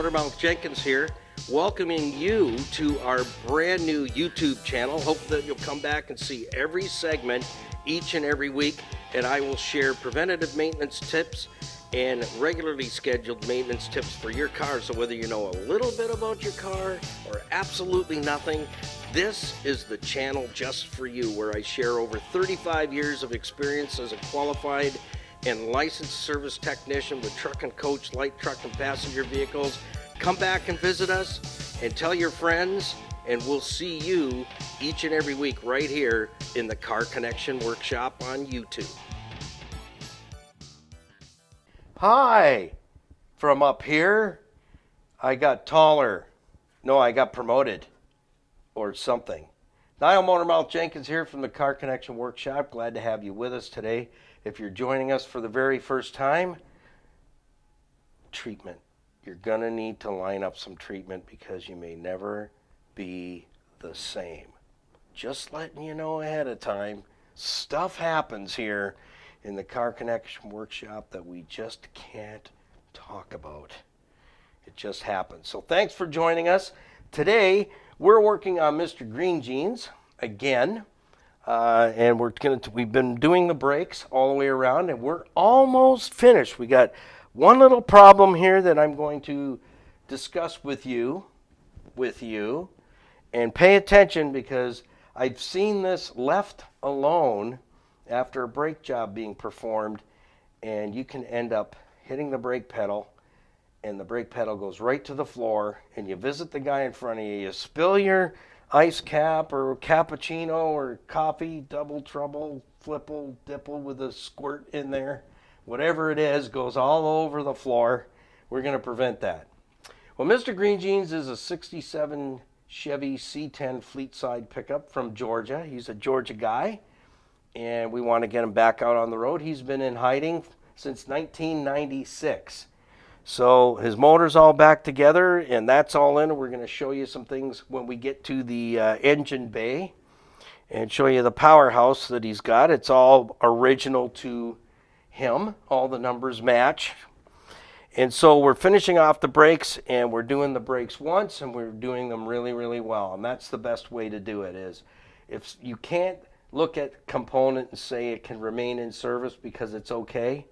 Motormouth Jenkins here, welcoming you to our brand new YouTube channel. Hope that you'll come back and see every segment each and every week, and I will share preventative maintenance tips and regularly scheduled maintenance tips for your car. So whether you know a little bit about your car or absolutely nothing, this is the channel just for you, where I share over 35 years of experience as a qualified and licensed service technician with truck and coach, light truck and passenger vehicles. Come back and visit us and tell your friends, and we'll see you each and every week right here in the Car Connection Workshop on YouTube. Hi, from up here, I got taller. No, I got promoted or something. Niall Motormouth Jenkins here from the Car Connection Workshop. Glad to have you with us today. If you're joining us for the very first time, treatment. You're going to need to line up some treatment because you may never be the same. Just letting you know ahead of time, stuff happens here in the Car Connection Workshop that we just can't talk about. It just happens. So thanks for joining us. Today, we're working on Mr. Green Jeans again. And we've been doing the brakes all the way around, and we're almost finished. We got one little problem here that I'm going to discuss with you, and pay attention, because I've seen this left alone after a brake job being performed, and you can end up hitting the brake pedal, and the brake pedal goes right to the floor, and you visit the guy in front of you, you spill your ice cap or cappuccino or coffee, double trouble, flipple, dipple with a squirt in there. Whatever it is goes all over the floor. We're going to prevent that. Well, Mr. Green Jeans is a 67 Chevy C10 fleet side pickup from Georgia. He's a Georgia guy, and we want to get him back out on the road. He's been in hiding since 1996. So his motor's all back together, and that's all in. We're going to show you some things when we get to the engine bay and show you the powerhouse that he's got. It's all original to him. All the numbers match. And so we're finishing off the brakes, and we're doing the brakes once, and we're doing them really, really well. And that's the best way to do it. Is if you can't look at component and say it can remain in service because it's okay,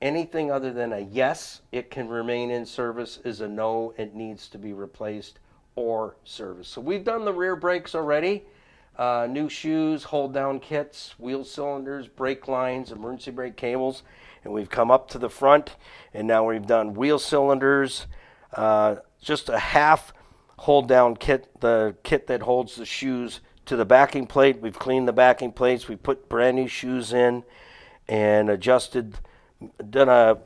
anything other than a yes, it can remain in service, is a no, it needs to be replaced or serviced. So we've done the rear brakes already. New shoes, hold down kits, wheel cylinders, brake lines, emergency brake cables. And we've come up to the front, and now we've done wheel cylinders, just a half hold down kit, the kit that holds the shoes to the backing plate. We've cleaned the backing plates. We put brand new shoes in and done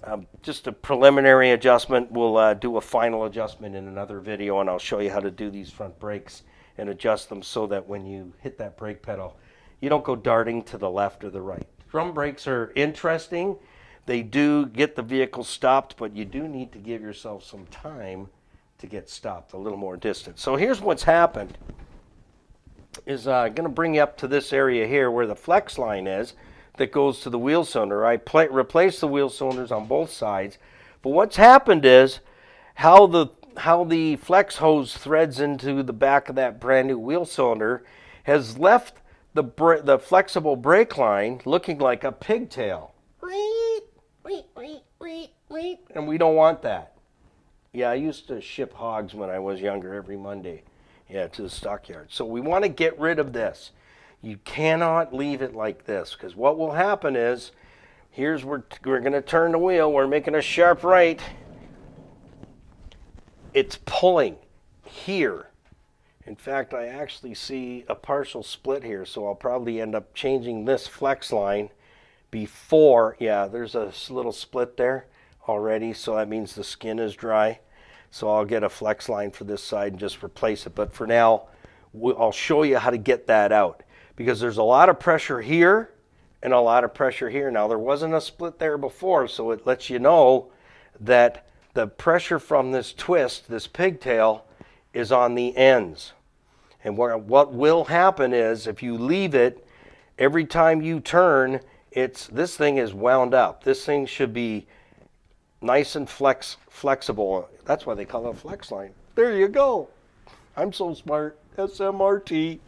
just a preliminary adjustment. We'll do a final adjustment in another video, and I'll show you how to do these front brakes and adjust them so that when you hit that brake pedal, you don't go darting to the left or the right. Drum brakes are interesting. They do get the vehicle stopped, but you do need to give yourself some time to get stopped, a little more distance. So here's what's happened. Is going to bring you up to this area here where the flex line is that goes to the wheel cylinder. I replaced the wheel cylinders on both sides, but what's happened is how the flex hose threads into the back of that brand new wheel cylinder has left the flexible brake line looking like a pigtail. And we don't want that. Yeah, I used to ship hogs when I was younger every Monday, to the stockyard. So we want to get rid of this. You cannot leave it like this, because what will happen is, we're going to turn the wheel, we're making a sharp right. It's pulling here. In fact, I actually see a partial split here, so I'll probably end up changing this flex line before. Yeah, there's a little split there already, so that means the skin is dry. So I'll get a flex line for this side and just replace it. But for now, I'll show you how to get that out, because there's a lot of pressure here and a lot of pressure here. Now, there wasn't a split there before, so it lets you know that the pressure from this twist, this pigtail, is on the ends. And what will happen is, if you leave it, every time you turn, this thing is wound up. This thing should be nice and flexible. That's why they call it a flex line. There you go. I'm so smart. SMRT.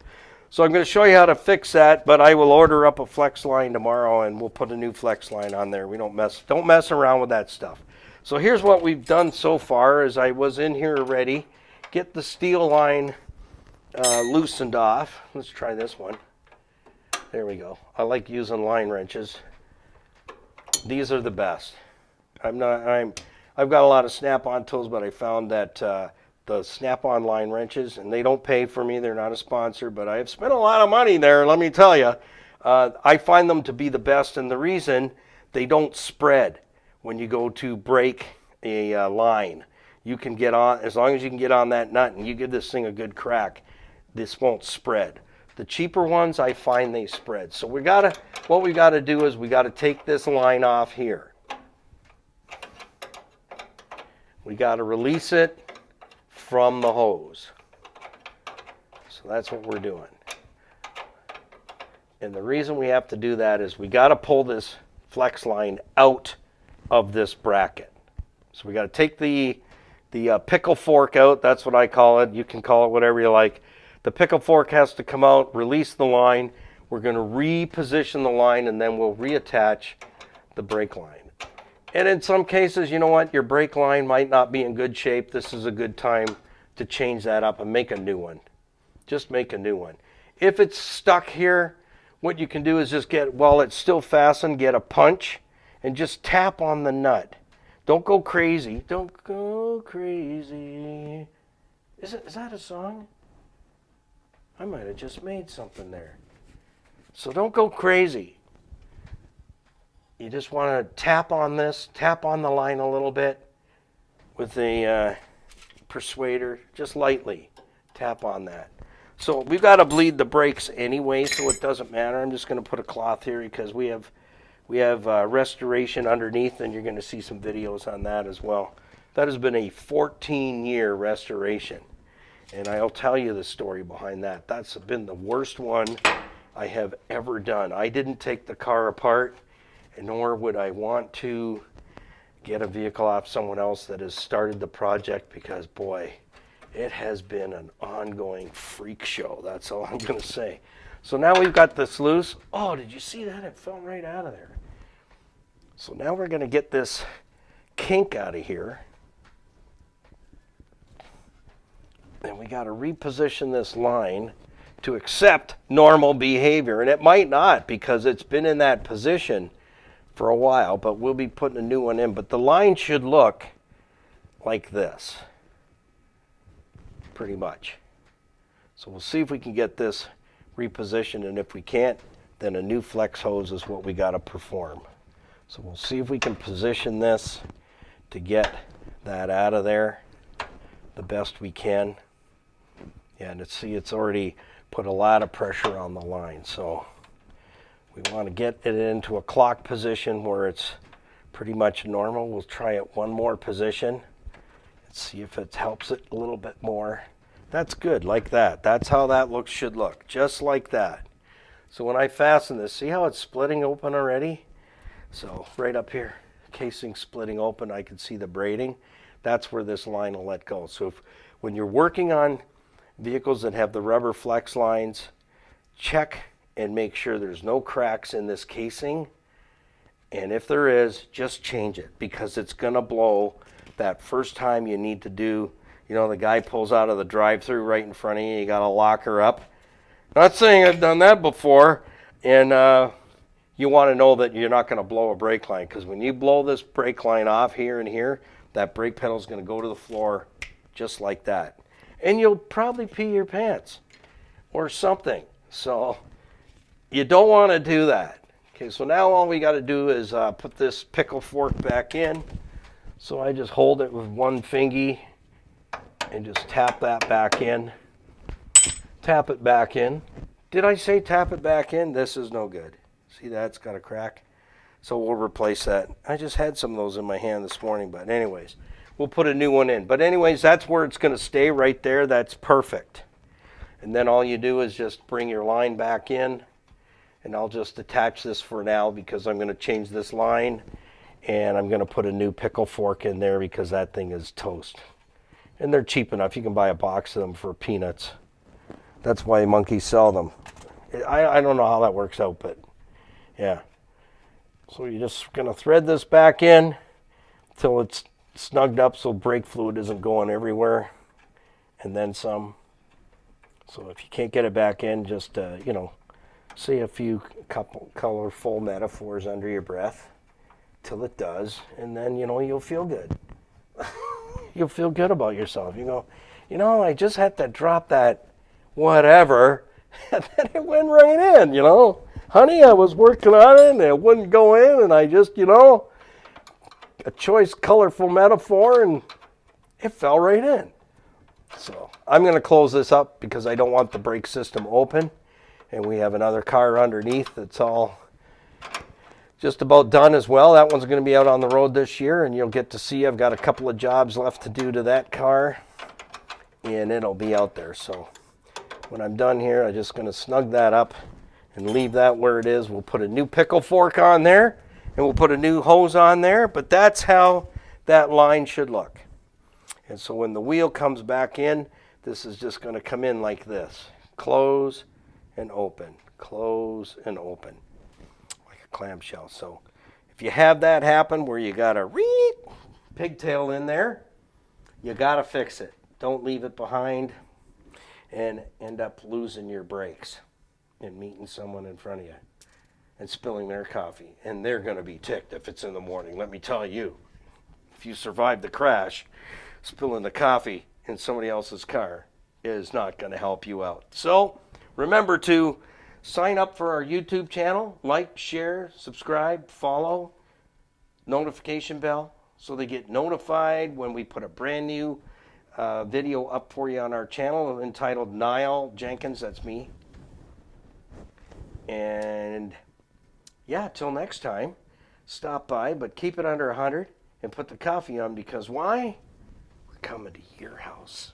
So I'm going to show you how to fix that, but I will order up a flex line tomorrow and we'll put a new flex line on there. We don't mess around with that stuff. So here's what we've done so far. As I was in here already, get the steel line loosened off. Let's try this one. There we go. I like using line wrenches. These are the best. I've got a lot of snap-on tools, but I found that the snap-on line wrenches, and they don't pay for me, they're not a sponsor, but I have spent a lot of money there, let me tell you. I find them to be the best, and the reason, they don't spread when you go to break a line. You can get on, as long as you can get on that nut and you give this thing a good crack, this won't spread. The cheaper ones, I find they spread. So what we gotta do is we gotta take this line off here. We gotta release it from the hose. So that's what we're doing. And the reason we have to do that is we got to pull this flex line out of this bracket. So we got to take the pickle fork out. That's what I call it. You can call it whatever you like. The pickle fork has to come out, release the line. We're going to reposition the line and then we'll reattach the brake line. And in some cases, you know what, your brake line might not be in good shape. This is a good time to change that up and make a new one. Just make a new one. If it's stuck here, what you can do is just while it's still fastened, get a punch and just tap on the nut. Don't go crazy. Don't go crazy. Is that a song? I might have just made something there. So don't go crazy. You just want to tap on this, tap on the line a little bit with the persuader, just lightly tap on that. So we've got to bleed the brakes anyway, so it doesn't matter. I'm just going to put a cloth here because we have restoration underneath, and you're going to see some videos on that as well. That has been a 14-year restoration, and I'll tell you the story behind that. That's been the worst one I have ever done. I didn't take the car apart, nor would I want to get a vehicle off someone else that has started the project because, boy, it has been an ongoing freak show. That's all I'm going to say. So now we've got this loose. Oh, did you see that? It fell right out of there. So now we're going to get this kink out of here. And we got to reposition this line to accept normal behavior. And it might not because it's been in that position for a while, but we'll be putting a new one in. But the line should look like this, pretty much. So we'll see if we can get this repositioned, and if we can't, then a new flex hose is what we got to perform. So we'll see if we can position this to get that out of there the best we can. Yeah, and it's already put a lot of pressure on the line, so we want to get it into a clock position where it's pretty much normal. We'll try it one more position and see if it helps it a little bit more. That's good, like that. That's how that should look, just like that. So when I fasten this, see how it's splitting open already? So right up here, casing splitting open, I can see the braiding. That's where this line will let go. So when you're working on vehicles that have the rubber flex lines, check and make sure there's no cracks in this casing. And if there is, just change it because it's going to blow that first time you need to do, you know, the guy pulls out of the drive-thru right in front of you, you got to lock her up. Not saying I've done that before, and you want to know that you're not going to blow a brake line because when you blow this brake line off here and here, that brake pedal is going to go to the floor just like that. And you'll probably pee your pants or something. So you don't want to do that. Okay, so now all we got to do is put this pickle fork back in. So I just hold it with one fingy and just tap that back in. Tap it back in. Did I say tap it back in? This is no good. See that? It's got a crack. So we'll replace that. I just had some of those in my hand this morning, but anyways, we'll put a new one in. But anyways, that's where it's going to stay right there. That's perfect. And then all you do is just bring your line back in. And I'll just attach this for now because I'm going to change this line And I'm going to put a new pickle fork in there because that thing is toast. And they're cheap enough. You can buy a box of them for peanuts. That's why monkeys sell them. I don't know how that works out, but yeah. So you're just going to thread this back in till it's snugged up so brake fluid isn't going everywhere. And then some. So if you can't get it back in, just, say a few couple colorful metaphors under your breath till it does. And then, you'll feel good. You'll feel good about yourself. You go, I just had to drop that whatever, and then it went right in, Honey, I was working on it, and it wouldn't go in, and I just, a choice, colorful metaphor, and it fell right in. So I'm going to close this up because I don't want the brake system open, and we have another car underneath that's all just about done as well. That one's going to be out on the road this year, and you'll get to see I've got a couple of jobs left to do to that car, and it'll be out there. So when I'm done here, I'm just going to snug that up and leave that where it is. We'll put a new pickle fork on there, and we'll put a new hose on there, but that's how that line should look. And so when the wheel comes back in, this is just going to come in like this. Close and open, close and open, like a clamshell. So if you have that happen where you got a pigtail in there, you got to fix it. Don't leave it behind and end up losing your brakes and meeting someone in front of you and spilling their coffee. And they're going to be ticked if it's in the morning. Let me tell you, if you survive the crash, spilling the coffee in somebody else's car is not going to help you out. So remember to sign up for our YouTube channel, like, share, subscribe, follow, notification bell, so they get notified when we put a brand new video up for you on our channel entitled Niall Jenkins, that's me. And yeah, till next time, stop by, but keep it under 100 and put the coffee on, because why? We're coming to your house.